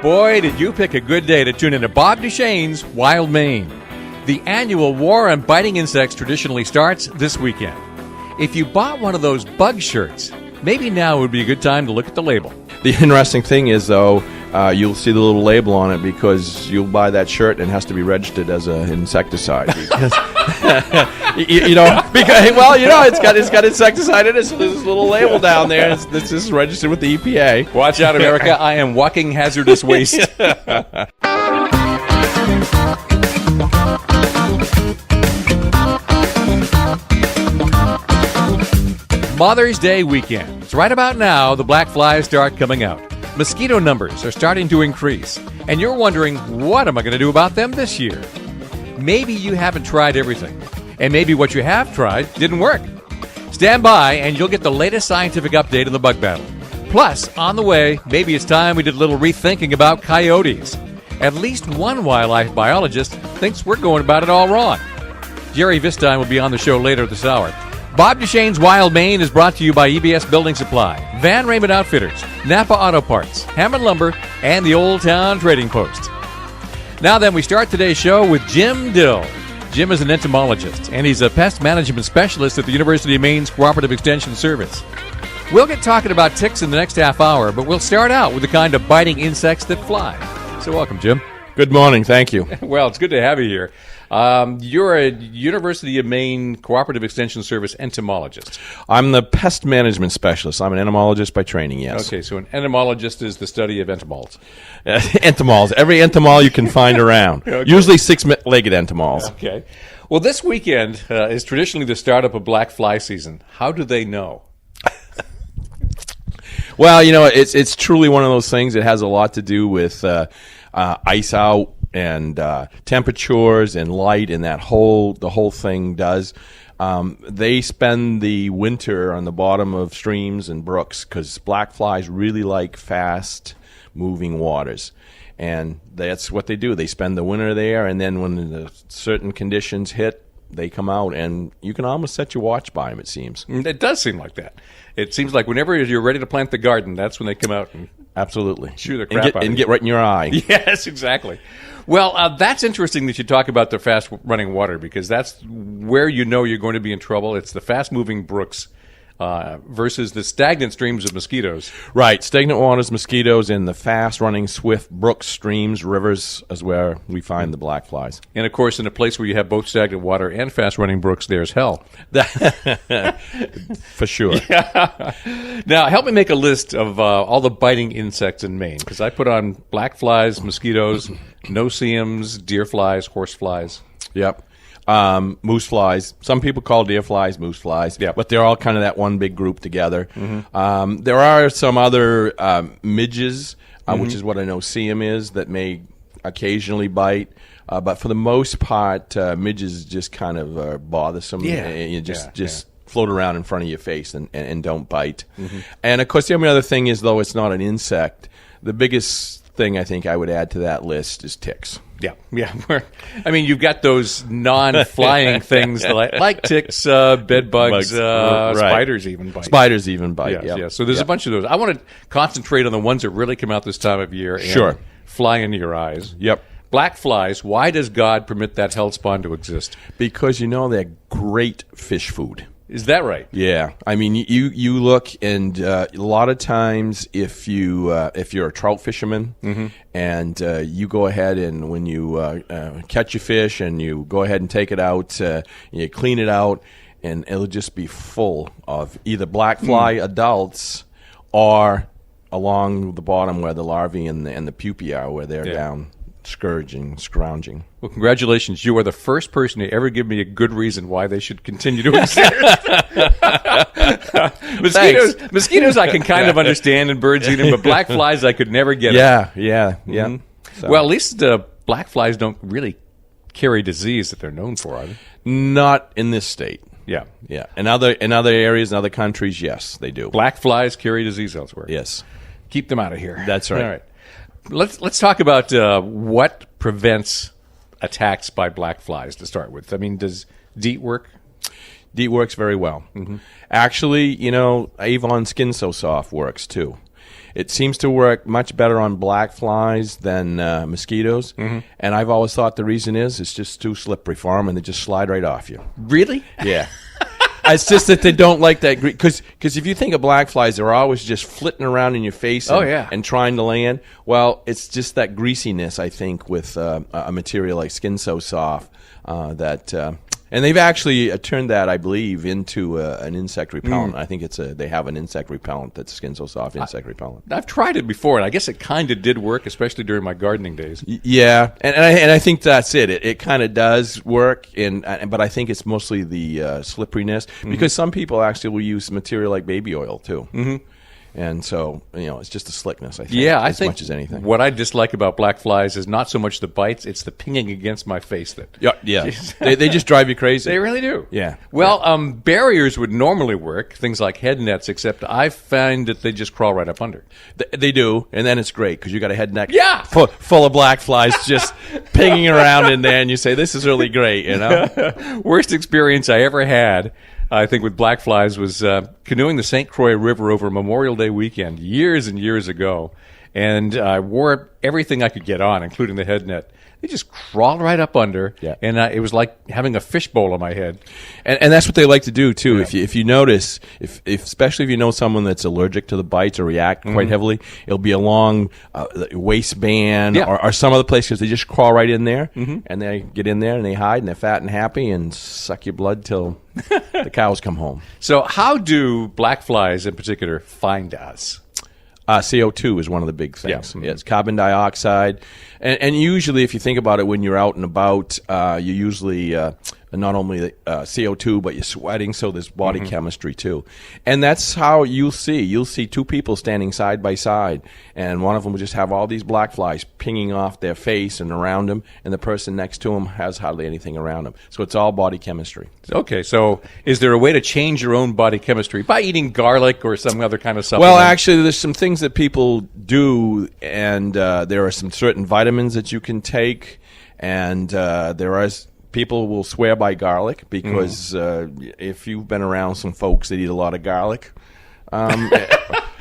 Boy, did you pick a good day to tune into Bob Duchesne's Wild Maine. The annual War on Biting Insects traditionally starts this weekend. If you bought one of those bug shirts, maybe now would be a good time to look at the label. The interesting thing is, though, you'll see the little label on it because you'll buy that shirt and it has to be registered as an insecticide. Because, it's got insecticide in it, so there's this little label down there. This is registered with the EPA. Watch out, America. I am walking hazardous waste. Mother's Day weekend. It's right about now the black flies start coming out. Mosquito numbers are starting to increase, and you're wondering, what am I going to do about them this year? Maybe you haven't tried everything, and maybe what you have tried didn't work. Stand by, and you'll get the latest scientific update on the bug battle. Plus, on the way, maybe it's time we did a little rethinking about coyotes. At least one wildlife biologist thinks we're going about it all wrong. Jerry Vistine will be on the show later this hour. Bob Duchesne's Wild Maine is brought to you by EBS Building Supply, Van Raymond Outfitters, Napa Auto Parts, Hammond Lumber, and the Old Town Trading Post. Now then, we start today's show with Jim Dill. Jim is an entomologist, and he's a pest management specialist at the University of Maine's Cooperative Extension Service. We'll get talking about ticks in the next half hour, but we'll start out with the kind of biting insects that fly. So welcome, Jim. Good morning. Thank you. Well, it's good to have you here. You're a University of Maine Cooperative Extension Service entomologist. I'm the pest management specialist. I'm an entomologist by training, yes. Okay, so an entomologist is the study of entomoles. Entomoles. Every entomol you can find around. Okay. Usually six-legged entomoles. Okay. Well, this weekend is traditionally the start of a black fly season. How do they know? Well, it's truly one of those things. It has a lot to do with ice out and temperatures and light, and the whole thing does. They spend the winter on the bottom of streams and brooks because black flies really like fast moving waters, and that's what they do. They spend the winter there, and then when the certain conditions hit, they come out, and you can almost set your watch by them, it seems. It does seem like that. It seems like whenever you're ready to plant the garden, that's when they come out and absolutely chew their crap out and get right in your eye. Yes, exactly. Well, that's interesting that you talk about the fast-running water because that's where you know you're going to be in trouble. It's the fast-moving brooks versus the stagnant streams of mosquitoes. Right. Stagnant waters, mosquitoes, and the fast-running, swift brooks, streams, rivers is where we find the black flies. And, of course, in a place where you have both stagnant water and fast-running brooks, there's hell. For sure. Yeah. Now, help me make a list of all the biting insects in Maine, because I put on black flies, mosquitoes, no-see-ums, deer flies, horse flies. Yep. Moose flies. Some people call deer flies moose flies, but they're all kind of that one big group together. Mm-hmm. There are some other midges, which is what a no-see-um is, that may occasionally bite. But for the most part, midges just kind of bothersome. You just float around in front of your face and don't bite. Mm-hmm. And, of course, the only other thing is, though it's not an insect, the biggest thing I think I would add to that list is ticks. Yeah. I mean, you've got those non-flying things like ticks, bed bugs, right. Spiders even bite. Spiders even bite, yeah. So there's a bunch of those. I want to concentrate on the ones that really come out this time of year and fly into your eyes. Yep. Black flies, why does God permit that hell spawn to exist? Because, they're great fish food. Is that right? Yeah, I mean, you look, and a lot of times, if you're a trout fisherman, mm-hmm. and you go ahead and when you catch a fish and you go ahead and take it out, you clean it out, and it'll just be full of either black fly adults or along the bottom where the larvae and the pupae are, where they're down. Scrounging. Well, congratulations. You are the first person to ever give me a good reason why they should continue to exist. Mosquitoes I can kind of understand, and birds eat them, but black flies I could never get. Yeah. Mm-hmm. So. Well, at least black flies don't really carry disease that they're known for, are they? Not in this state. Yeah. In other areas, in other countries, yes, they do. Black flies carry disease elsewhere. Yes. Keep them out of here. That's right. All right. Let's talk about what prevents attacks by black flies to start with. I mean, does DEET work? DEET works very well. Mm-hmm. Actually, Avon Skin So Soft works too. It seems to work much better on black flies than mosquitoes. And I've always thought the reason is it's just too slippery for them, and they just slide right off you. Really? Yeah. It's just that they don't like that because if you think of black flies, they're always just flitting around in your face and trying to land. Well, it's just that greasiness, I think, with a material like Skin So Soft and they've actually turned that, I believe, into an insect repellent. I think they have an insect repellent that's Skin So Soft insect repellent. I've tried it before, and I guess it kind of did work, especially during my gardening days. Yeah, and I think that's it. It kind of does work, but I think it's mostly the slipperiness because some people actually will use material like baby oil too. And so, it's just the slickness, I think, as much as anything. What I dislike about black flies is not so much the bites, it's the pinging against my face. Yeah. They just drive you crazy. They really do. Yeah. Well, barriers would normally work, things like head nets, except I find that they just crawl right up under. They do, and then it's great because you got a head net full of black flies just pinging around in there, and you say, this is really great, Worst experience I ever had, I think, with black flies was canoeing the St. Croix River over Memorial Day weekend years and years ago. And I wore everything I could get on, including the head net. They just crawled right up under, and it was like having a fishbowl on my head. And that's what they like to do, too. Yeah. If you notice, especially if you know someone that's allergic to the bites or react quite heavily, it'll be along the waistband or some other place because they just crawl right in there, and they get in there, and they hide, and they're fat and happy, and suck your blood till the cows come home. So how do black flies in particular find us? CO2 is one of the big things. Yeah. It's carbon dioxide. And usually, if you think about it, when you're out and about, you usually not only CO2, but you're sweating, so there's body chemistry too. And that's how you'll see two people standing side by side, and one of them will just have all these black flies pinging off their face and around them, and the person next to him has hardly anything around them. So it's all body chemistry. Okay, so is there a way to change your own body chemistry by eating garlic or some other kind of supplement? Well, actually, there's some things that people do, and there are some certain vitamins that you can take, and there are people will swear by garlic because if you've been around some folks that eat a lot of garlic, even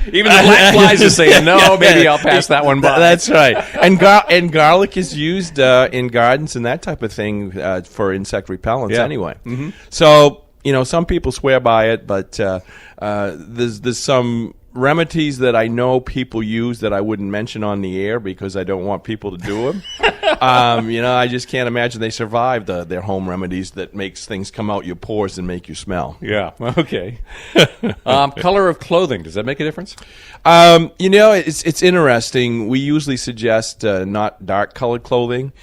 the black flies are saying, no, maybe I'll pass that one by. That's right. And garlic is used in gardens and that type of thing for insect repellents anyway. So, some people swear by it, but there's some remedies that I know people use that I wouldn't mention on the air because I don't want people to do them. I just can't imagine they survive their home remedies that makes things come out your pores and make you smell. Yeah. Okay. Color of clothing, does that make a difference? It's interesting. We usually suggest not dark colored clothing,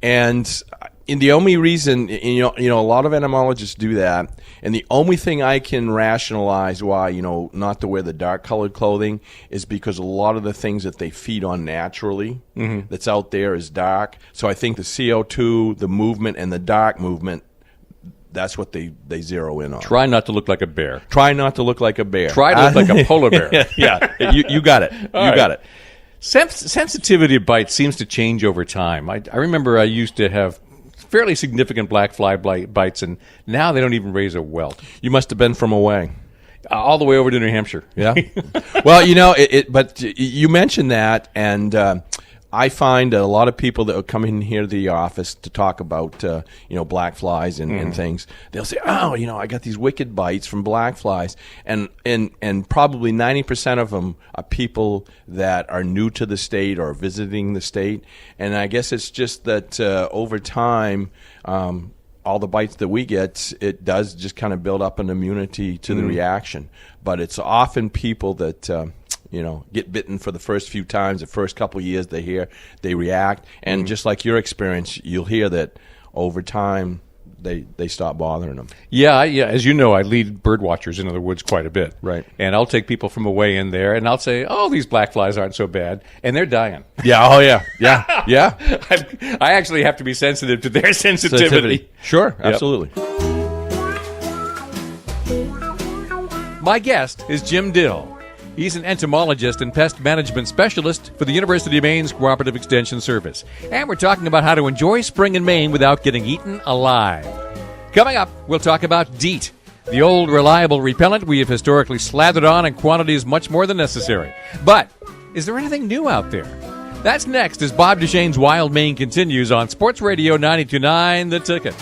and the only reason, a lot of entomologists do that, and the only thing I can rationalize why, not to wear the dark-colored clothing is because a lot of the things that they feed on naturally that's out there is dark. So I think the CO2, the movement, and the dark movement, that's what they zero in on. Try not to look like a bear. Try not to look like a bear. Try to look like a polar bear. Yeah, you got it. Got it. Sensitivity to bites seems to change over time. I remember I used to have fairly significant black fly bites, and now they don't even raise a welt. You must have been from away. All the way over to New Hampshire. Yeah. Well, but you mentioned that, and I find a lot of people that will come in here to the office to talk about, black flies and things. They'll say, "Oh, I got these wicked bites from black flies," and probably 90% of them are people that are new to the state or visiting the state. And I guess it's just that over time, all the bites that we get, it does just kind of build up an immunity to the reaction. But it's often people that get bitten for the first few times, the first couple of years they react. And just like your experience, you'll hear that over time they stop bothering them. Yeah. As you know, I lead bird watchers into the woods quite a bit. Right. And I'll take people from away in there, and I'll say, "Oh, these black flies aren't so bad," and they're dying. Yeah. Oh, yeah. Yeah. I actually have to be sensitive to their sensitivity. Sure. Absolutely. My guest is Jim Dill. He's an entomologist and pest management specialist for the University of Maine's Cooperative Extension Service. And we're talking about how to enjoy spring in Maine without getting eaten alive. Coming up, we'll talk about DEET, the old reliable repellent we have historically slathered on in quantities much more than necessary. But Is there anything new out there? That's next as Bob Duchesne's Wild Maine continues on Sports Radio 92.9 The Ticket.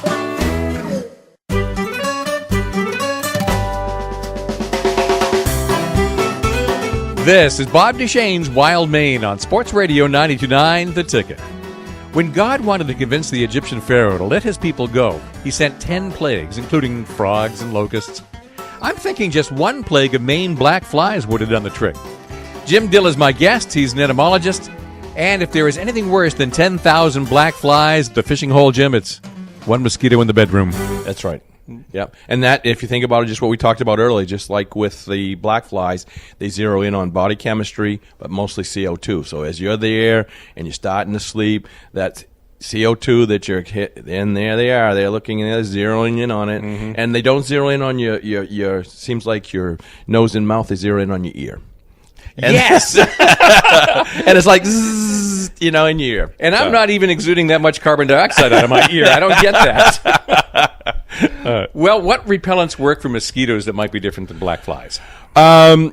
This is Bob Duchesne's Wild Maine on Sports Radio 92.9 The Ticket. When God wanted to convince the Egyptian Pharaoh to let his people go, he sent 10 plagues, including frogs and locusts. I'm thinking just one plague of Maine black flies would have done the trick. Jim Dill is my guest. He's an entomologist. And if there is anything worse than 10,000 black flies at the fishing hole, Jim, it's one mosquito in the bedroom. That's right. Yep. And that, if you think about it, just what we talked about earlier, just like with the black flies, they zero in on body chemistry, but mostly CO2. So as you're there and you're starting to sleep, that CO2 that you're hit, and there they are. They're looking and they're zeroing in on it. Mm-hmm. And they don't zero in on your seems like your nose and mouth, they zero in on your ear. And yes! And it's like, zzz, in your ear. And I'm not even exuding that much carbon dioxide out of my ear. I don't get that. Well, what repellents work for mosquitoes that might be different than black flies? The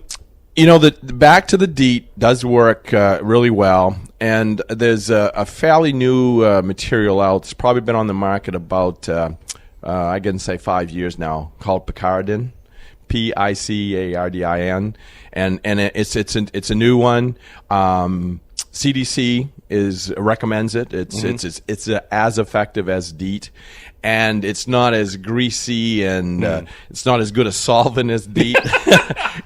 back to the DEET does work really well. And there's a fairly new material out. It's probably been on the market about, I can say 5 years now, called Picardin. Picardin, and it's a new one. CDC recommends it. It's as effective as DEET, and it's not as greasy and it's not as good a solvent as DEET.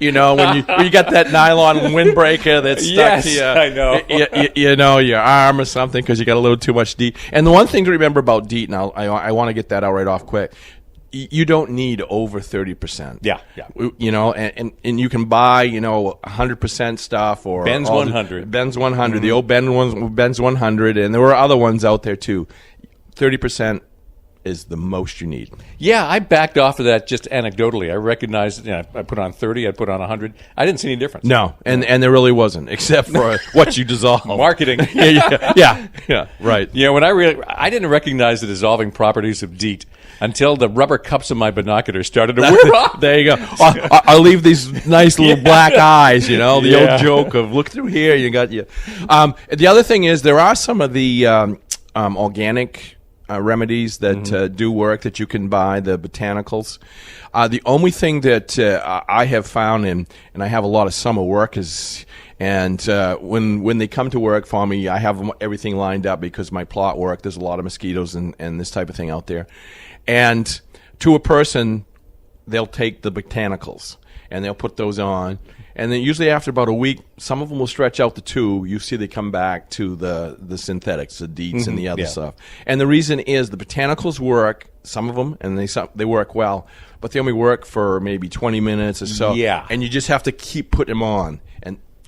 When you got that nylon windbreaker that's stuck to your arm or something because you got a little too much DEET. And the one thing to remember about DEET, and I want to get that out right off quick. You don't need over 30%. Yeah. And you can buy 100% stuff or Ben's 100. Ben's 100, the old Ben's 100, and there were other ones out there too. 30% is the most you need. Yeah, I backed off of that just anecdotally. I recognized, I put on 30, I put on 100. I didn't see any difference. No, and there really wasn't, except for what you dissolve. Marketing. Yeah, right. Yeah, when I didn't recognize the dissolving properties of DEET until the rubber cups of my binoculars started to wear off. There you go. I'll leave these nice little black eyes, the old joke of look through here, you got you. The other thing is there are some of the organic remedies that do work that you can buy, the botanicals. The only thing that I have found, and I have a lot of summer workers, and when they come to work for me, I have everything lined up because my plot work, there's a lot of mosquitoes and this type of thing out there. And to a person, they'll take the botanicals and they'll put those on. And then usually after about a week, some of them will stretch out to 2. You see they come back to the synthetics, the DEETs and the other stuff. And the reason is the botanicals work, some of them, and they work well, but they only work for maybe 20 minutes or so. Yeah. And you just have to keep putting them on.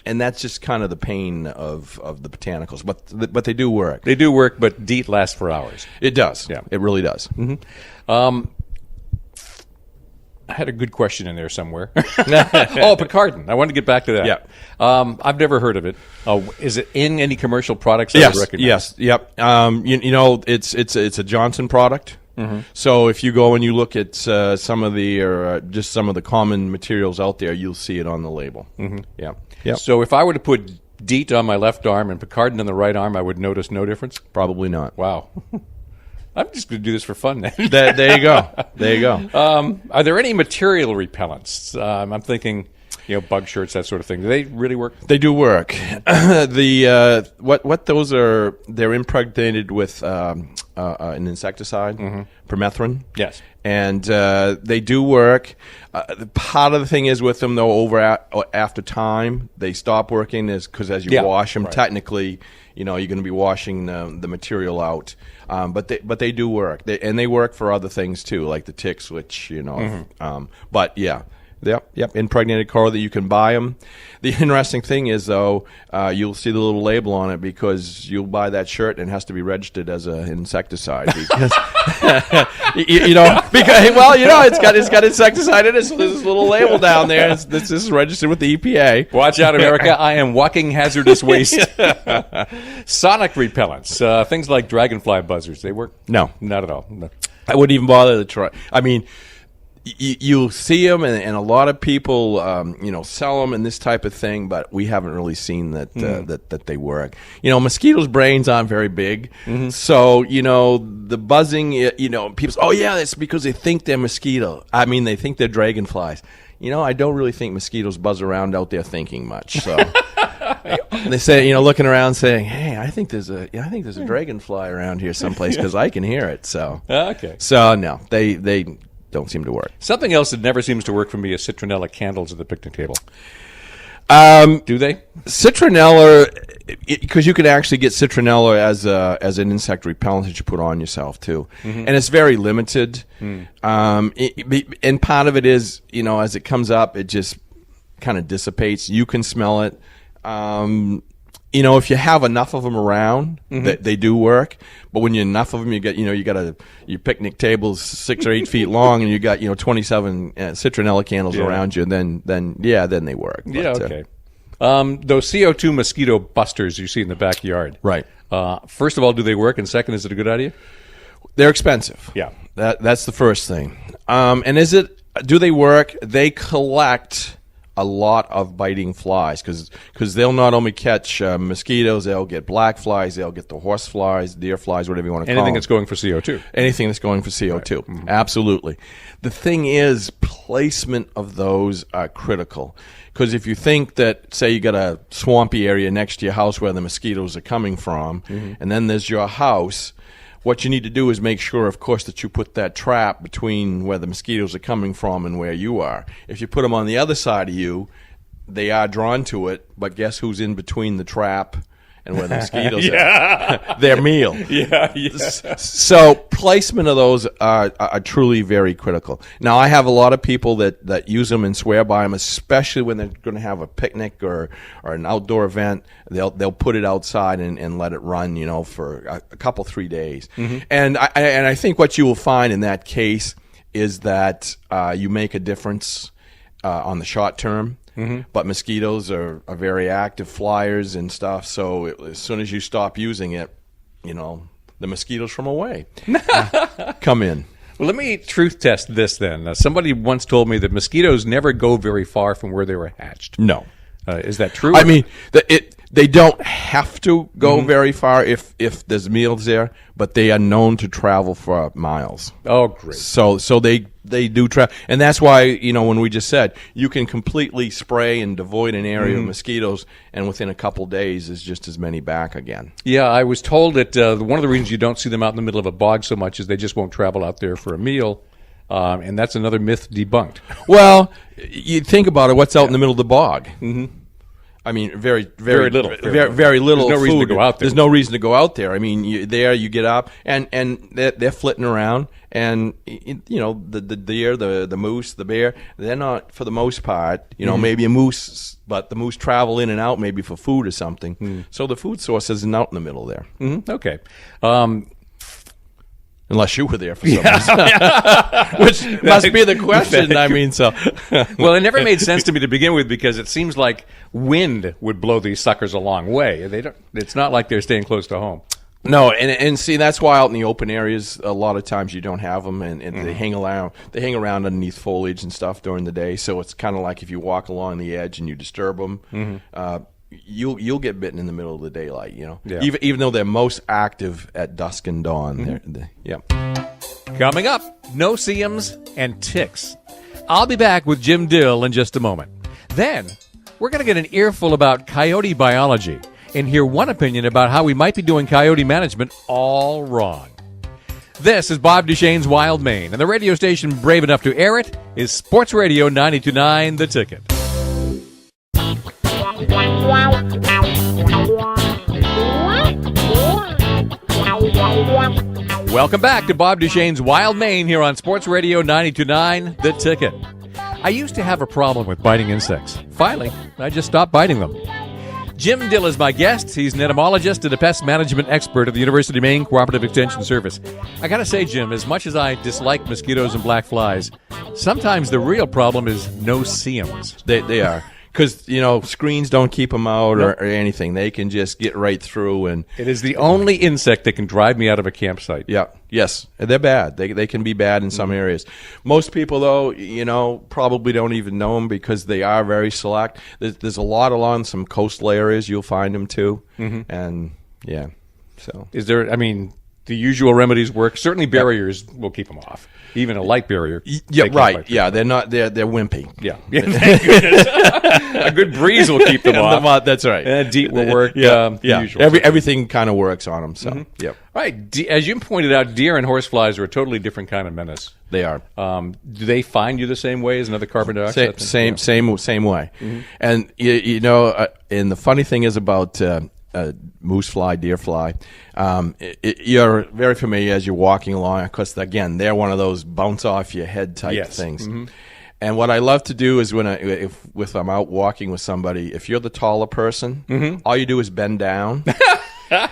And that's just kind of the pain of the botanicals. But they do work. They do work, but DEET lasts for hours. It does. Yeah. It really does. I had a good question in there somewhere. Picardin. I wanted to get back to that. Yeah. I've never heard of it. Is it in any commercial products I would recognize? Yes. Yep. It's a Johnson product. Mm-hmm. So if you go and you look at some of the common materials out there, you'll see it on the label. Mm-hmm. Yeah. Yep. So if I were to put DEET on my left arm and Picardin on the right arm, I would notice no difference? Probably not. Wow. I'm just going to do this for fun then. There you go. There you go. Are there any material repellents? I'm thinking, bug shirts, that sort of thing. Do they really work? They do work. What those are? They're impregnated with an insecticide, permethrin. Yes. And they do work. Part of the thing is with them, though, after time, they stop working because as you wash them, technically, you're going to be washing the material out. But they do work. They work for other things, too, like the ticks, which, but, yeah. Yep. Impregnated coral that you can buy them. The interesting thing is, though, you'll see the little label on it because you'll buy that shirt and it has to be registered as an insecticide because, it's got insecticide in it. So there's this little label down there. This is registered with the EPA. Watch out, America! I am walking hazardous waste. Sonic repellents, things like dragonfly buzzers. They work? No, not at all. No. I wouldn't even bother to try. I mean. you'll see them, and a lot of people, sell them and this type of thing, but we haven't really seen that that they work. Mosquitoes' brains aren't very big, so the buzzing. People say, "Oh yeah, that's because they think they're mosquito. I mean, they think they're dragonflies." I don't really think mosquitoes buzz around out there thinking much. So they say, looking around, saying, "Hey, I think there's a dragonfly around here someplace because I can hear it." So okay. So no, they don't seem to work. Something else that never seems to work for me is citronella candles at the picnic table. Do they? Citronella, because you can actually get citronella as an insect repellent that you put on yourself too, and it's very limited. And part of it is, as it comes up, it just kind of dissipates. You can smell it. If you have enough of them around, they do work. But when you enough of them, you get, your picnic table's 6 or 8 feet long, and you got, 27 citronella candles around you, and then they work. But, yeah, okay. Those CO2 mosquito busters you see in the backyard. Right. First of all, do they work? And second, is it a good idea? They're expensive. Yeah. That's the first thing. And do they work? They collect a lot of biting flies because they'll not only catch mosquitoes, they'll get black flies, they'll get the horse flies, deer flies, whatever you want to call them. Anything that's going for CO2. Anything that's going for CO2. Right. Mm-hmm. Absolutely. The thing is, placement of those are critical. Because if you think that, say you got a swampy area next to your house where the mosquitoes are coming from, and then there's your house, what you need to do is make sure, of course, that you put that trap between where the mosquitoes are coming from and where you are. If you put them on the other side of you, they are drawn to it, but guess who's in between the trap and where the mosquitoes are? Their meal. Yeah. So placement of those are truly very critical. Now, I have a lot of people that use them and swear by them, especially when they're going to have a picnic or an outdoor event. They'll put it outside and let it run, for a couple, 3 days. And I think what you will find in that case is that you make a difference on the short term. But mosquitoes are very active flyers and stuff, so as soon as you stop using it, the mosquitoes from away come in. Well, let me truth test this then. Somebody once told me that mosquitoes never go very far from where they were hatched. No. Is that true? I mean, they don't have to go very far if there's meals there, but they are known to travel for miles. Oh, great. So they do travel. And that's why, when we just said, you can completely spray and devoid an area of mosquitoes, and within a couple days is just as many back again. Yeah, I was told that one of the reasons you don't see them out in the middle of a bog so much is they just won't travel out there for a meal. And that's another myth debunked. Well, you think about it, what's out in the middle of the bog? I mean, very little. Very little. There's no reason to go out there. There's no reason to go out there. I mean, you get up, and they're flitting around, and the deer, the moose, the bear, they're not, for the most part, maybe a moose, but the moose travel in and out maybe for food or something. So the food source isn't out in the middle there. Okay. Unless you were there for some reason. Which must be the question. I mean, so. Well, it never made sense to me to begin with because it seems like wind would blow these suckers a long way. It's not like they're staying close to home. No, and see, that's why out in the open areas, a lot of times you don't have them, and they hang around. They hang around underneath foliage and stuff during the day. So it's kind of like if you walk along the edge and you disturb them, you'll get bitten in the middle of the daylight. Yeah. Even though they're most active at dusk and dawn. Coming up, no-see-ums and ticks. I'll be back with Jim Dill in just a moment. Then we're going to get an earful about coyote biology and hear one opinion about how we might be doing coyote management all wrong. This is Bob Duchesne's Wild Maine, and the radio station brave enough to air it is Sports Radio 92.9 The Ticket. Welcome back to Bob Duchesne's Wild Maine here on Sports Radio 92.9 The Ticket. I used to have a problem with biting insects. Finally, I just stopped biting them. Jim Dill is my guest. He's an entomologist and a pest management expert at the University of Maine Cooperative Extension Service. I gotta say, Jim, as much as I dislike mosquitoes and black flies, sometimes the real problem is no-see-ums. They are. because screens don't keep them out or anything. They can just get right through, and it is the only insect that can drive me out of a campsite. Yeah, yes, they're bad. They can be bad in some areas. Most people, though, probably don't even know them because they are very select. There's a lot along some coastal areas you'll find them too, and yeah. So is there? I mean, the usual remedies work. Certainly, barriers will keep them off. Even a light barrier. Yeah, right. Yeah, they're not. They're wimpy. Yeah. Thank goodness. A good breeze will keep them off. That's right. And DEET will work. Yeah. Usual. Everything kind of works on them. So, yep. Right. As you pointed out, deer and horseflies are a totally different kind of menace. They are. Do they find you the same way as another carbon dioxide? Same way. And and the funny thing is about moose fly, deer fly. You're very familiar as you're walking along. Of course, again, they're one of those bounce off your head type things. And what I love to do is if I'm out walking with somebody, if you're the taller person, all you do is bend down.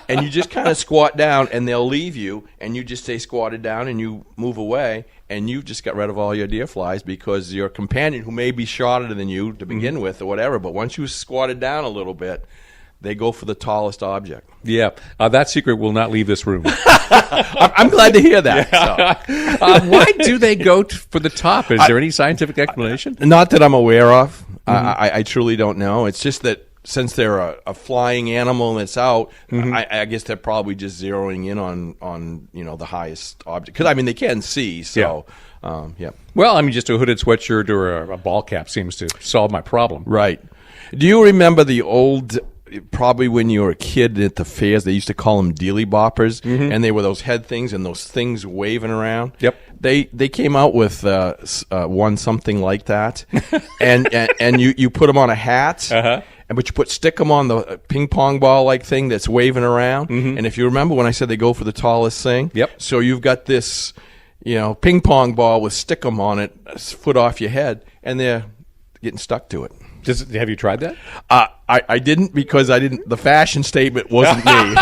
And you just kind of squat down, and they'll leave you, and you just stay squatted down, and you move away, and you've just got rid of all your deer flies because your companion, who may be shorter than you to begin with or whatever, but once you squatted down a little bit, they go for the tallest object. Yeah, that secret will not leave this room. I'm glad to hear that. Yeah. So. Why do they go for the top? Is there any scientific explanation? Not that I'm aware of. I truly don't know. It's just that since they're a flying animal that's out, I guess they're probably just zeroing in on the highest object. Because, I mean, they can see, so, yeah. Well, I mean, just a hooded sweatshirt or a ball cap seems to solve my problem. Right. Do you remember the old... Probably when you were a kid at the fairs, they used to call them dealy boppers, and they were those head things and those things waving around. Yep. They came out with one something like that, and you put them on a hat, but you stick them on the ping pong ball like thing that's waving around. And if you remember when I said they go for the tallest thing, so you've got this ping pong ball with stick 'em on it, a foot off your head, and they're getting stuck to it. Have you tried that? I didn't because I didn't. The fashion statement wasn't me.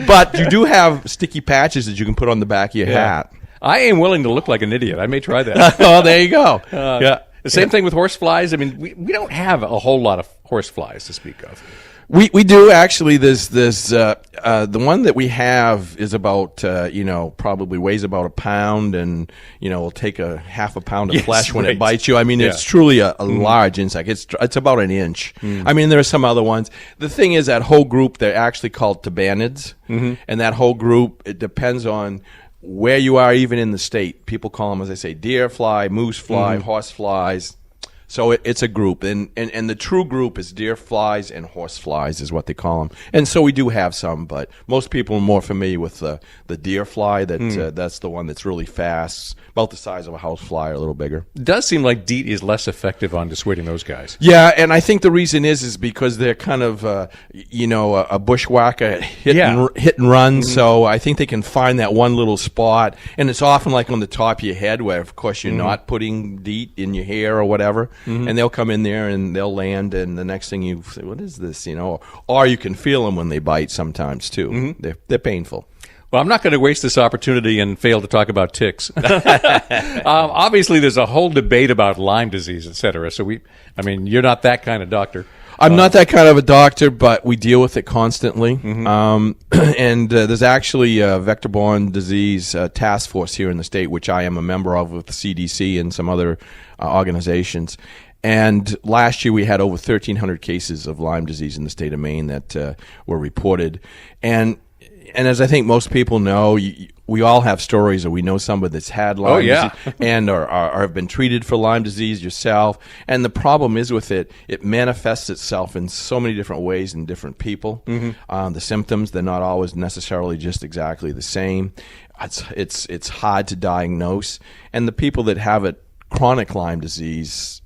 But you do have sticky patches that you can put on the back of your hat. I am willing to look like an idiot. I may try that. Oh, there you go. The same thing with horseflies. I mean, we don't have a whole lot of horseflies to speak of. We do actually. There's the one that we have is about probably weighs about a pound, and will take a half a pound of flesh when it bites you. I mean, it's truly a large insect. It's about an inch. I mean, there are some other ones. The thing is, that whole group, they're actually called tabanids, and that whole group, it depends on where you are, even in the state. People call them, as I say, deer fly, moose fly, horse flies. So it's a group, and the true group is deer flies and horse flies is what they call them. And so we do have some, but most people are more familiar with the deer fly. That's the one that's really fast, about the size of a house fly or a little bigger. It does seem like DEET is less effective on dissuading those guys. Yeah, and I think the reason is because they're kind of a bushwhacker hit and run. So I think they can find that one little spot, and it's often like on the top of your head, where of course you're not putting DEET in your hair or whatever. And they'll come in there and they'll land, and the next thing you say, what is this? Or you can feel them when they bite sometimes too. They're painful. Well, I'm not going to waste this opportunity and fail to talk about ticks. Obviously, there's a whole debate about Lyme disease, et cetera. So you're not that kind of doctor. I'm not that kind of a doctor, but we deal with it constantly. And there's actually a vector-borne disease task force here in the state, which I am a member of with the CDC and some other organizations. And last year we had over 1,300 cases of Lyme disease in the state of Maine that were reported. And as I think most people know, we all have stories, or we know somebody that's had Lyme disease and or have been treated for Lyme disease yourself. And the problem is with it manifests itself in so many different ways in different people. The symptoms, they're not always necessarily just exactly the same. It's hard to diagnose. And the people that have it, chronic Lyme disease,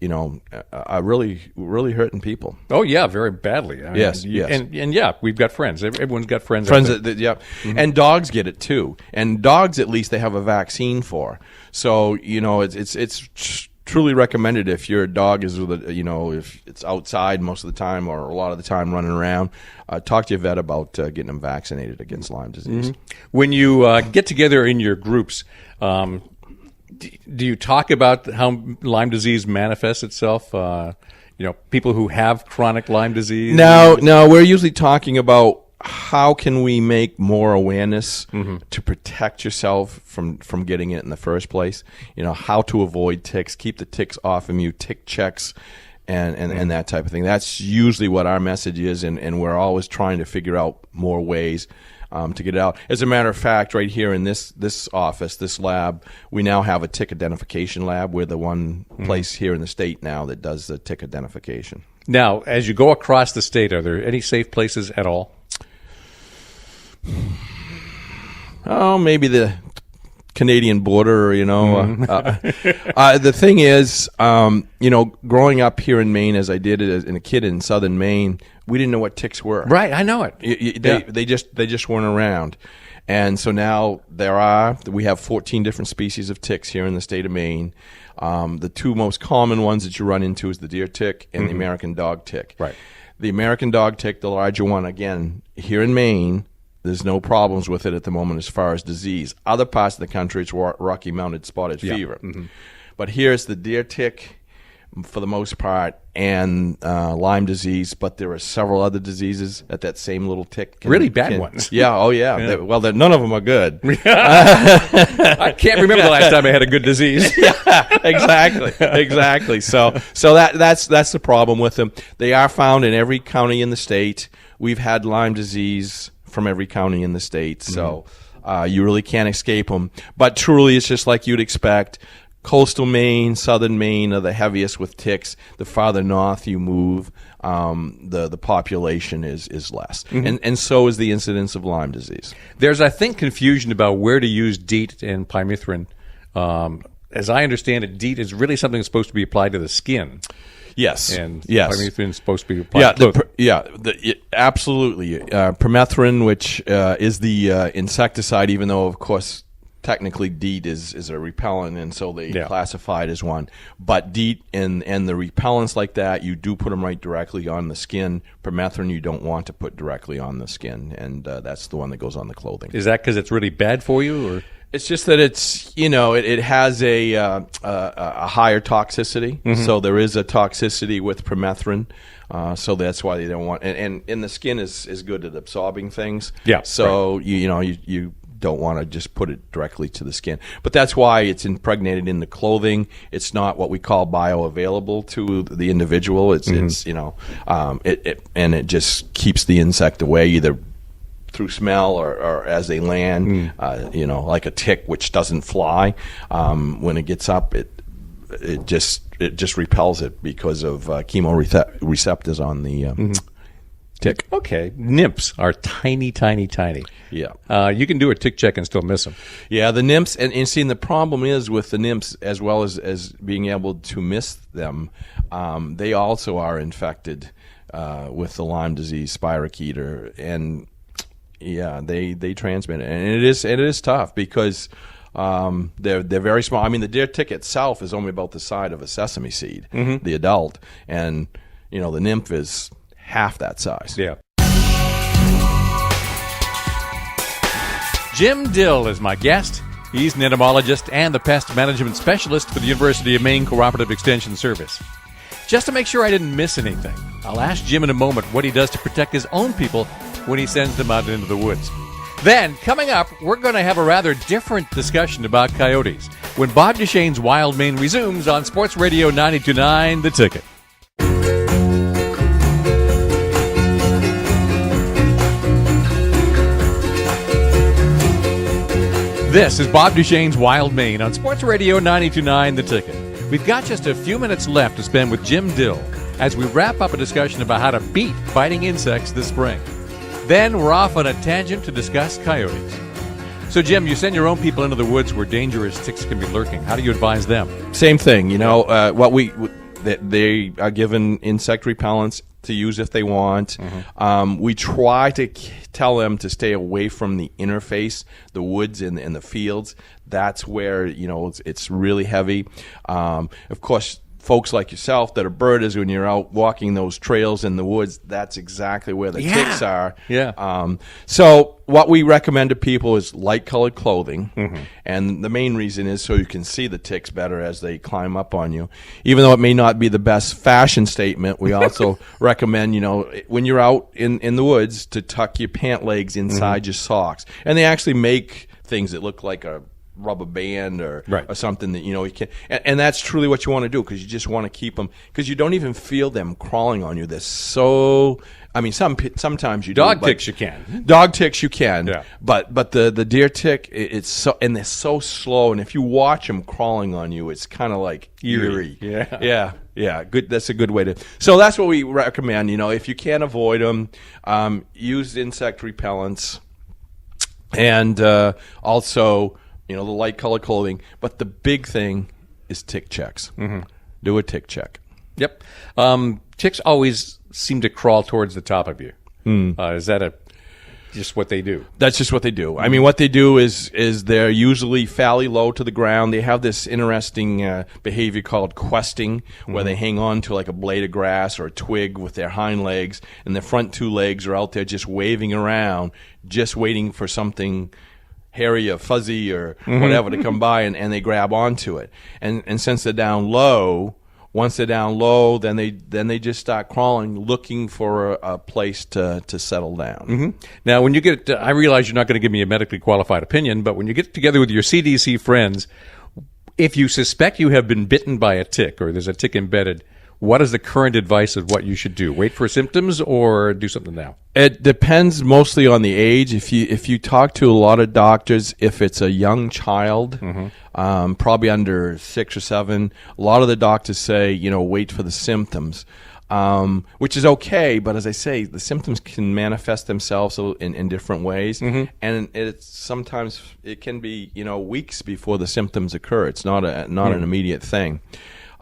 are really, really hurting people. Oh yeah, very badly. Yes. And we've got friends. Everyone's got friends. And dogs get it too. And dogs, at least, they have a vaccine for. So it's truly recommended if your dog is if it's outside most of the time or a lot of the time running around, talk to your vet about getting them vaccinated against Lyme disease. When you get together in your groups. Do you talk about how Lyme disease manifests itself people who have chronic Lyme disease? No, we're usually talking about how can we make more awareness to protect yourself from getting it in the first place. How to avoid ticks, keep the ticks off of you, tick checks, and that type of thing. That's usually what our message is, and we're always trying to figure out more ways to get it out. As a matter of fact, right here in this office, this lab, we now have a tick identification lab. We're the one place here in the state now that does the tick identification. Now, as you go across the state, are there any safe places at all? Oh, maybe the Canadian border, the thing is, growing up here in Maine, as I did as a kid in southern Maine, we didn't know what ticks were. Right, I know it. They just weren't around. And so now we have 14 different species of ticks here in the state of Maine. The two most common ones that you run into is the deer tick and the American dog tick. Right. The American dog tick, the larger one, again, here in Maine, there's no problems with it at the moment as far as disease. Other parts of the country, it's Rocky Mountain spotted fever. But here's the deer tick, for the most part, and Lyme disease. But there are several other diseases that same little tick really bad ones. Yeah, oh yeah. None of them are good. I can't remember the last time I had a good disease. Yeah, exactly. So that's the problem with them. They are found in every county in the state. We've had Lyme disease from every county in the state, so you really can't escape them. But truly, it's just like you'd expect. Coastal Maine, southern Maine are the heaviest with ticks. The farther north you move, the population is less, and so is the incidence of Lyme disease. There's, I think, confusion about where to use DEET and pyrethrin. As I understand it, DEET is really something that's supposed to be applied to the skin. Yes. And yes. Pyrethrin is supposed to be applied to absolutely. Permethrin, which is the insecticide, even though, of course, technically DEET is a repellent, and so they classify it as one. But DEET and the repellents like that, you do put them right directly on the skin. Permethrin you don't want to put directly on the skin, and that's the one that goes on the clothing. Is that because it's really bad for you, or? It's just that it's, it has a higher toxicity. So there is a toxicity with permethrin. So that's why they don't want, and the skin is good at absorbing things. Yeah. So, you don't want to just put it directly to the skin. But that's why it's impregnated in the clothing. It's not what we call bioavailable to the individual. It's it just keeps the insect away, either through smell or as they land, like a tick which doesn't fly. When it gets up, it just repels it because of chemoreceptors on the tick. Okay, nymphs are tiny, tiny, tiny. Yeah, you can do a tick check and still miss them. Yeah, the nymphs, and seeing the problem is with the nymphs, as well as being able to miss them, they also are infected with the Lyme disease, spirocheter, and yeah, they transmit it, and it is tough because they're very small. I mean, the deer tick itself is only about the size of a sesame seed, the adult, and the nymph is half that size. Yeah. Jim Dill is my guest. He's an entomologist and the pest management specialist for the University of Maine Cooperative Extension Service. Just to make sure I didn't miss anything, I'll ask Jim in a moment what he does to protect his own people when he sends them out into the woods. Then, coming up, we're going to have a rather different discussion about coyotes when Bob Duchesne's Wild Maine resumes on Sports Radio 92.9 The Ticket. This is Bob Duchesne's Wild Maine on Sports Radio 92.9 The Ticket. We've got just a few minutes left to spend with Jim Dill as we wrap up a discussion about how to beat biting insects this spring. Then we're off on a tangent to discuss coyotes. So, Jim, you send your own people into the woods where dangerous ticks can be lurking. How do you advise them? Same thing. They are given insect repellents to use if they want. We try to tell them to stay away from the interface, the woods and the fields. That's where it's really heavy. Of course, folks like yourself that are birders, when you're out walking those trails in the woods, that's exactly where the ticks are. Yeah. So what we recommend to people is light-colored clothing, and the main reason is so you can see the ticks better as they climb up on you. Even though it may not be the best fashion statement, we also recommend, when you're out in the woods, to tuck your pant legs inside your socks. And they actually make things that look like a rubber band or something that you can, and that's truly what you want to do, because you just want to keep them, because you don't even feel them crawling on you. They're so, I mean, sometimes you dog do, ticks you can. Dog ticks you can, yeah. But the deer tick, it's so, and they're so slow, and if you watch them crawling on you, it's kind of like eerie. Yeah. Good. That's a good way to. So that's what we recommend. If you can't avoid them, use insect repellents, and also. The light color clothing. But the big thing is tick checks. Do a tick check. Yep. Ticks always seem to crawl towards the top of you. Is that just what they do? That's just what they do. I mean, what they do is they're usually fairly low to the ground. They have this interesting behavior called questing, where they hang on to like a blade of grass or a twig with their hind legs, and their front two legs are out there just waving around, just waiting for something hairy or fuzzy or whatever to come by, and they grab onto it. And since they're down low, once they're down low, then they just start crawling, looking for a place to settle down. Now, when you get, I realize you're not going to give me a medically qualified opinion, but when you get together with your CDC friends, if you suspect you have been bitten by a tick or there's a tick embedded, what is the current advice of what you should do? Wait for symptoms or do something now? It depends mostly on the age. If you talk to a lot of doctors, if it's a young child, probably under 6 or 7, a lot of the doctors say, wait for the symptoms, which is okay. But as I say, the symptoms can manifest themselves in different ways, and sometimes it can be weeks before the symptoms occur. It's not an immediate thing.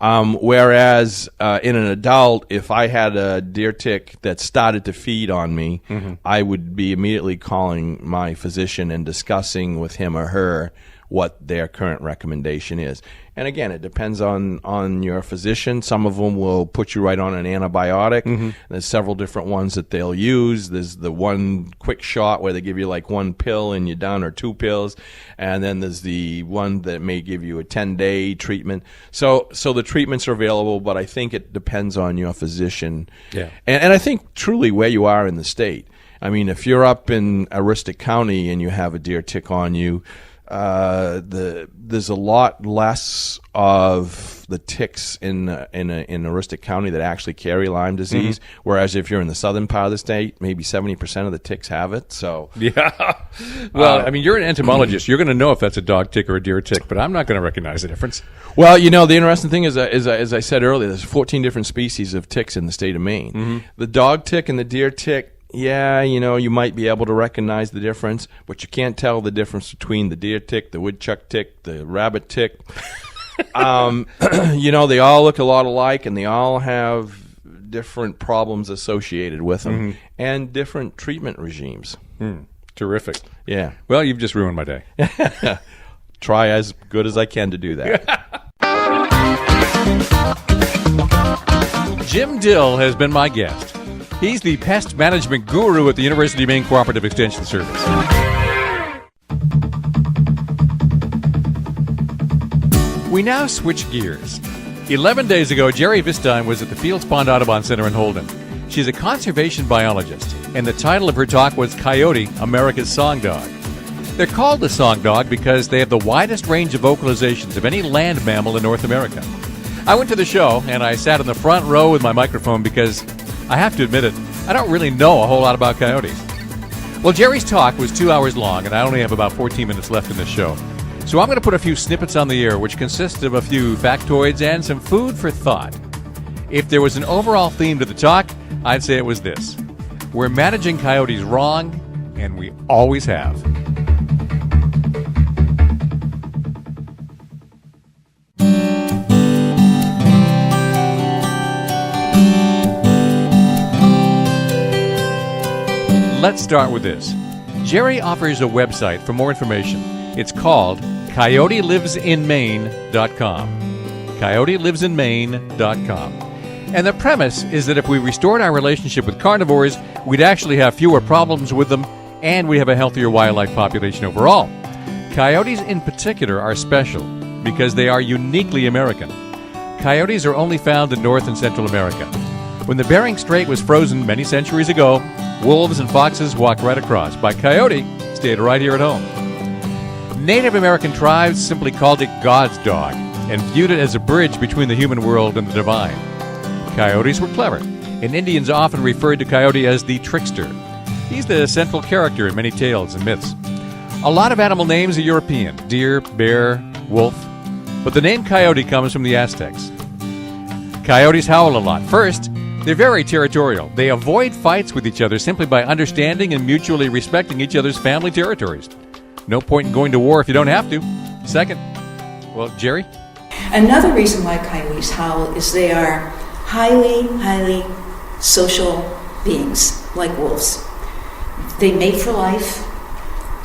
Whereas in an adult, if I had a deer tick that started to feed on me, I would be immediately calling my physician and discussing with him or her what their current recommendation is. And again, it depends on your physician. Some of them will put you right on an antibiotic. There's several different ones that they'll use. There's the one quick shot where they give you like 1 pill and you're done, or 2 pills. And then there's the one that may give you a 10-day treatment. So the treatments are available, but I think it depends on your physician. Yeah. And I think truly where you are in the state. I mean, if you're up in Aroostook County and you have a deer tick on you, there's a lot less of the ticks in Aroostook County that actually carry Lyme disease. Whereas if you're in the southern part of the state, maybe 70% of the ticks have it. So yeah, well, I mean, you're an entomologist. You're going to know if that's a dog tick or a deer tick, but I'm not going to recognize the difference. Well, the interesting thing is, as I said earlier, there's 14 different species of ticks in the state of Maine. The dog tick and the deer tick. Yeah, you might be able to recognize the difference, but you can't tell the difference between the deer tick, the woodchuck tick, the rabbit tick. They all look a lot alike, and they all have different problems associated with them, and different treatment regimes. Terrific. Yeah. Well, you've just ruined my day. Try as good as I can to do that. Jim Dill has been my guest. He's the pest management guru at the University of Maine Cooperative Extension Service. We now switch gears. 11 days ago, Jerry Vistine was at the Fields Pond Audubon Center in Holden. She's a conservation biologist, and the title of her talk was Coyote, America's Song Dog. They're called the Song Dog because they have the widest range of vocalizations of any land mammal in North America. I went to the show, and I sat in the front row with my microphone because, I have to admit it, I don't really know a whole lot about coyotes. Well, Jerry's talk was 2 hours long, and I only have about 14 minutes left in this show. So I'm going to put a few snippets on the air, which consist of a few factoids and some food for thought. If there was an overall theme to the talk, I'd say it was this: we're managing coyotes wrong, and we always have. Let's start with this. Jerry offers a website for more information. It's called CoyoteLivesInMaine.com. CoyoteLivesInMaine.com. And the premise is that if we restored our relationship with carnivores, we'd actually have fewer problems with them and we have a healthier wildlife population overall. Coyotes in particular are special because they are uniquely American. Coyotes are only found in North and Central America. When the Bering Strait was frozen many centuries ago, wolves and foxes walked right across, but coyote stayed right here at home. Native American tribes simply called it God's dog and viewed it as a bridge between the human world and the divine. Coyotes were clever, and Indians often referred to Coyote as the trickster. He's the central character in many tales and myths. A lot of animal names are European: deer, bear, wolf. But the name Coyote comes from the Aztecs. Coyotes howl a lot. First, they're very territorial. They avoid fights with each other simply by understanding and mutually respecting each other's family territories. No point in going to war if you don't have to. Second, well, Jerry? Another reason why coyotes howl is they are highly social beings, like wolves. They mate for life.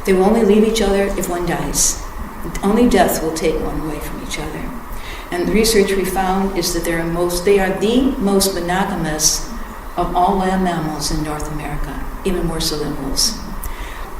They will only leave each other if one dies. Only death will take one away from each other. And the research we found is that they are the most monogamous of all land mammals in North America, even more so than wolves.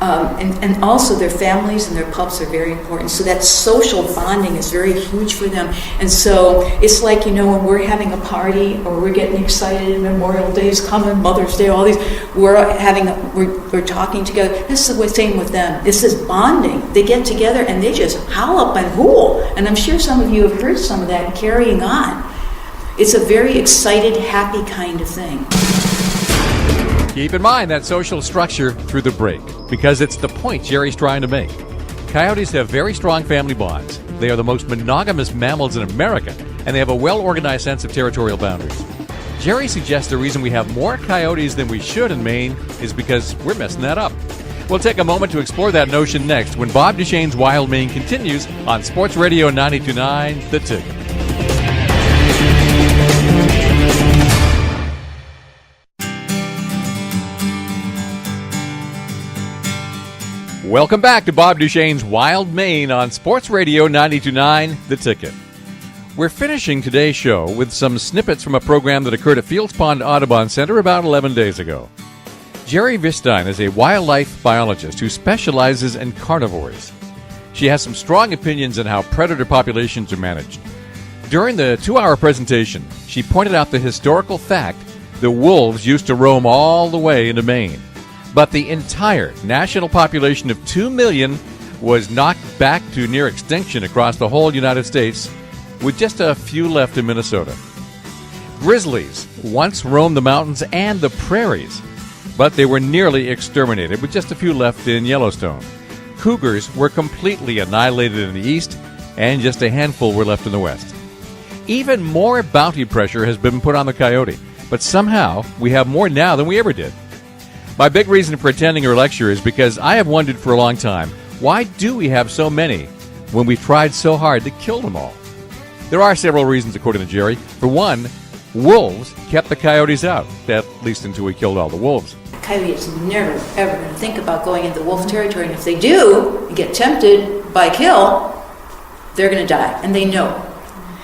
And also their families and their pups are very important. So that social bonding is very huge for them. And so it's like, when we're having a party or we're getting excited, Memorial Day is coming, Mother's Day, all these, we're talking together. This is the same with them. This is bonding. They get together and they just howl up and hool. And I'm sure some of you have heard some of that carrying on. It's a very excited, happy kind of thing. Keep in mind that social structure through the break, because it's the point Jerry's trying to make. Coyotes have very strong family bonds. They are the most monogamous mammals in America, and they have a well-organized sense of territorial boundaries. Jerry suggests the reason we have more coyotes than we should in Maine is because we're messing that up. We'll take a moment to explore that notion next when Bob Duchesne's Wild Maine continues on Sports Radio 92.9 The Ticket. Welcome back to Bob Duchesne's Wild Maine on Sports Radio 92.9 The Ticket. We're finishing today's show with some snippets from a program that occurred at Fields Pond Audubon Center about 11 days ago. Jerry Vistine is a wildlife biologist who specializes in carnivores. She has some strong opinions on how predator populations are managed. During the 2-hour presentation, she pointed out the historical fact that wolves used to roam all the way into Maine. But the entire national population of 2 million was knocked back to near extinction across the whole United States, with just a few left in Minnesota. Grizzlies once roamed the mountains and the prairies, but they were nearly exterminated, with just a few left in Yellowstone. Cougars were completely annihilated in the east, and just a handful were left in the west. Even more bounty pressure has been put on the coyote, but somehow we have more now than we ever did. My big reason for attending her lecture is because I have wondered for a long time, why do we have so many when we tried so hard to kill them all? There are several reasons, according to Jerry. For one, wolves kept the coyotes out, at least until we killed all the wolves. The coyote is never, ever going to think about going into wolf territory. And if they do and get tempted by kill, they're going to die, and they know.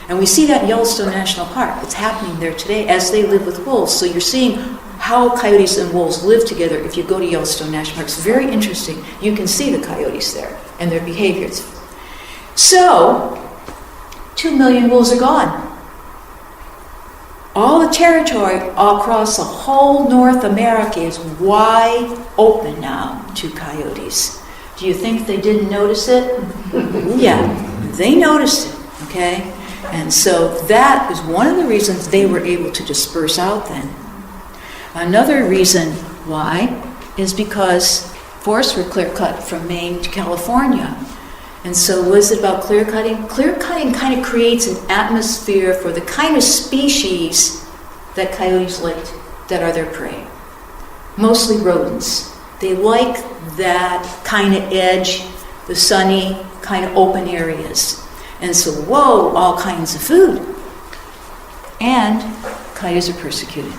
And we see that in Yellowstone National Park. It's happening there today as they live with wolves. So you're seeing how coyotes and wolves live together if you go to Yellowstone National Park. It's very interesting. You can see the coyotes there and their behaviors. So, 2 million wolves are gone. All the territory all across the whole North America is wide open now to coyotes. Do you think they didn't notice it? Yeah, they noticed it, okay? And so that is one of the reasons they were able to disperse out then. Another reason why is because forests were clear-cut from Maine to California. And so what is it about clear-cutting? Clear-cutting kind of creates an atmosphere for the kind of species that coyotes like, that are their prey. Mostly rodents. They like that kind of edge, the sunny, kind of open areas. And so, whoa, all kinds of food. And coyotes are persecuted.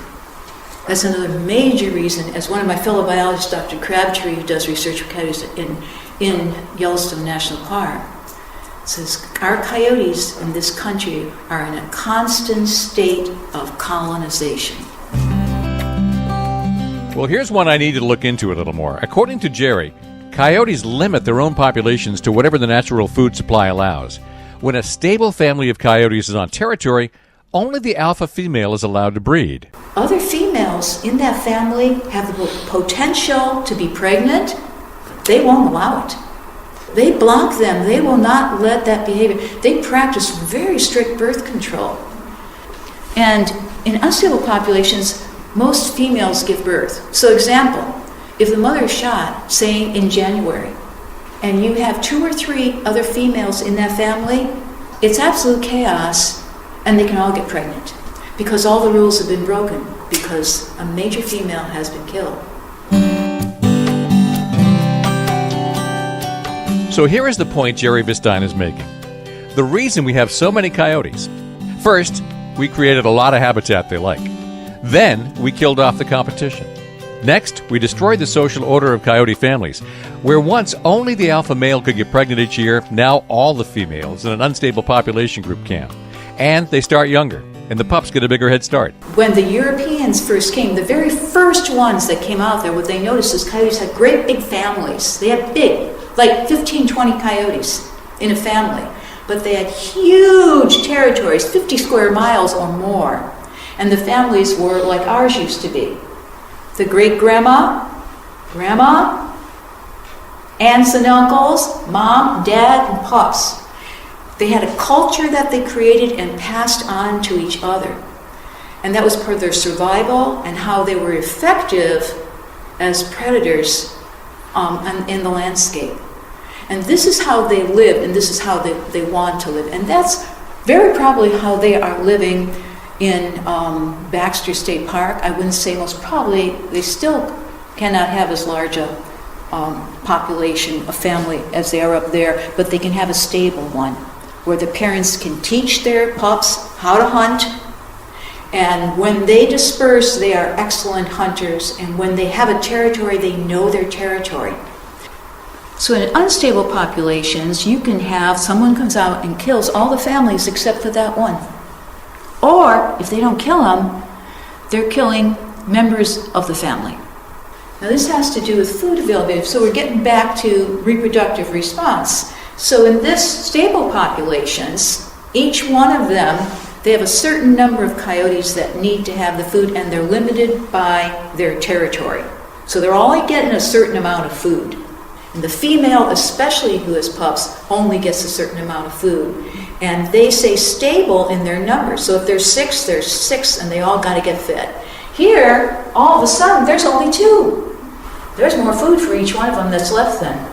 That's another major reason, as one of my fellow biologists, Dr. Crabtree, who does research with coyotes in Yellowstone National Park, says our coyotes in this country are in a constant state of colonization. Well, here's one I need to look into a little more. According to Jerry, coyotes limit their own populations to whatever the natural food supply allows. When a stable family of coyotes is on territory, only the alpha female is allowed to breed. Other females in that family have the potential to be pregnant. They won't allow it. They block them. They will not let that behavior. They practice very strict birth control. And in unstable populations, most females give birth. So example, if the mother is shot, say in January, and you have 2 or 3 other females in that family, it's absolute chaos, and they can all get pregnant because all the rules have been broken because a major female has been killed. So here is the point Jerry Vistine is making. The reason we have so many coyotes. First, we created a lot of habitat they like. Then, we killed off the competition. Next, we destroyed the social order of coyote families. Where once only the alpha male could get pregnant each year, now all the females in an unstable population group can. And they start younger, and the pups get a bigger head start. When the Europeans first came, the very first ones that came out there, what they noticed is coyotes had great big families. They had big, like 15, 20 coyotes in a family. But they had huge territories, 50 square miles or more. And the families were like ours used to be. The great-grandma, grandma, aunts and uncles, mom, dad, and pups. They had a culture that they created and passed on to each other. And that was part of their survival and how they were effective as predators in the landscape. And this is how they lived, and this is how they want to live. And that's very probably how they are living in Baxter State Park. I wouldn't say most probably. They still cannot have as large a population, a family, as they are up there, but they can have a stable one where the parents can teach their pups how to hunt. And when they disperse, they are excellent hunters. And when they have a territory, they know their territory. So in unstable populations, you can have someone comes out and kills all the families except for that one. Or, if they don't kill them, they're killing members of the family. Now this has to do with food availability, so we're getting back to reproductive response. So in this stable populations, each one of them, they have a certain number of coyotes that need to have the food, and they're limited by their territory. So they're only getting a certain amount of food. And the female, especially who has pups, only gets a certain amount of food. And they stay stable in their numbers. So if there's 6, and they all got to get fed. Here, all of a sudden, there's only 2. There's more food for each one of them that's left then.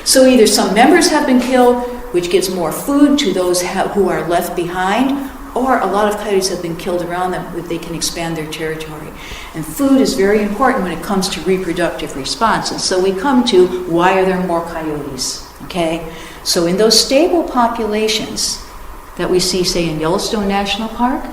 So either some members have been killed, which gives more food to those who are left behind, or a lot of coyotes have been killed around them if they can expand their territory. And food is very important when it comes to reproductive response. And so we come to, why are there more coyotes? Okay? So in those stable populations that we see, say, in Yellowstone National Park,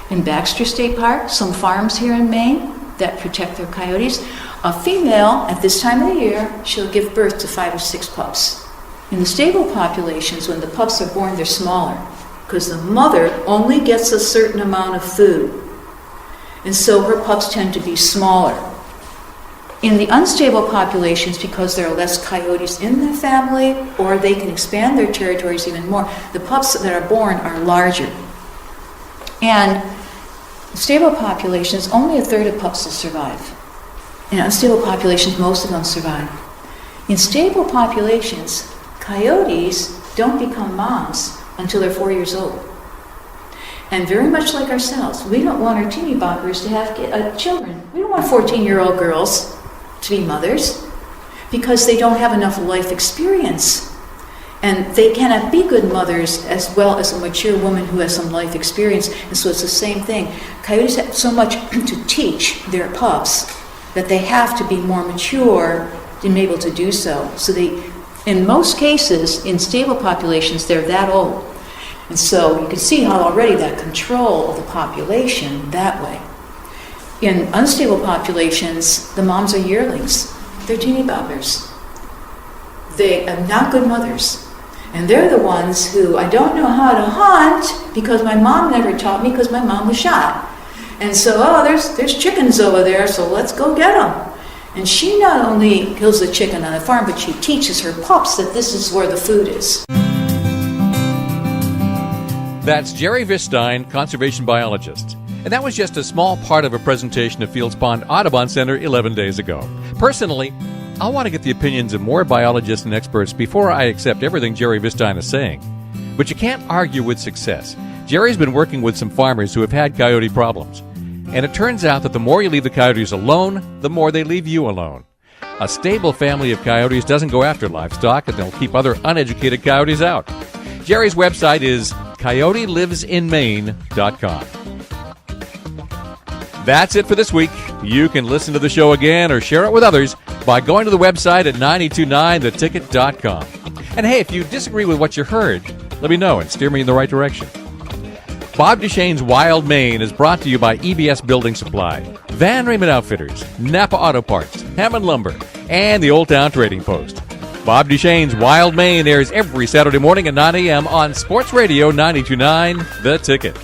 in Baxter State Park, some farms here in Maine that protect their coyotes, a female at this time of the year, she'll give birth to 5 or 6 pups. In the stable populations, when the pups are born, they're smaller because the mother only gets a certain amount of food. And so her pups tend to be smaller. In the unstable populations, because there are less coyotes in the family, or they can expand their territories even more, the pups that are born are larger. And in stable populations, only a third of pups will survive. In unstable populations, most of them survive. In stable populations, coyotes don't become moms until they're 4 years old. And very much like ourselves, we don't want our teeny boppers to have children. We don't want 14-year-old girls to be mothers because they don't have enough life experience. And they cannot be good mothers as well as a mature woman who has some life experience. And so it's the same thing. Coyotes have so much to teach their pups that they have to be more mature to be able to do so. So they, in most cases, in stable populations, they're that old. And so you can see how already that control of the population that way. In unstable populations, the moms are yearlings. They're teeny boppers. They are not good mothers. And they're the ones who, I don't know how to hunt because my mom never taught me because my mom was shot. And so, there's chickens over there, so let's go get them. And she not only kills the chicken on the farm, but she teaches her pups that this is where the food is. That's Jerry Vistine, conservation biologist. And that was just a small part of a presentation at Fields Pond Audubon Center 11 days ago. Personally, I want to get the opinions of more biologists and experts before I accept everything Jerry Vistine is saying. But you can't argue with success. Jerry's been working with some farmers who have had coyote problems. And it turns out that the more you leave the coyotes alone, the more they leave you alone. A stable family of coyotes doesn't go after livestock, and they'll keep other uneducated coyotes out. Jerry's website is coyotelivesinmaine.com. That's it for this week. You can listen to the show again or share it with others by going to the website at 929theticket.com. And hey, if you disagree with what you heard, let me know and steer me in the right direction. Bob Duchesne's Wild Maine is brought to you by EBS Building Supply, Van Raymond Outfitters, Napa Auto Parts, Hammond Lumber, and the Old Town Trading Post. Bob Duchesne's Wild Maine airs every Saturday morning at 9 a.m. on Sports Radio 92.9 The Ticket.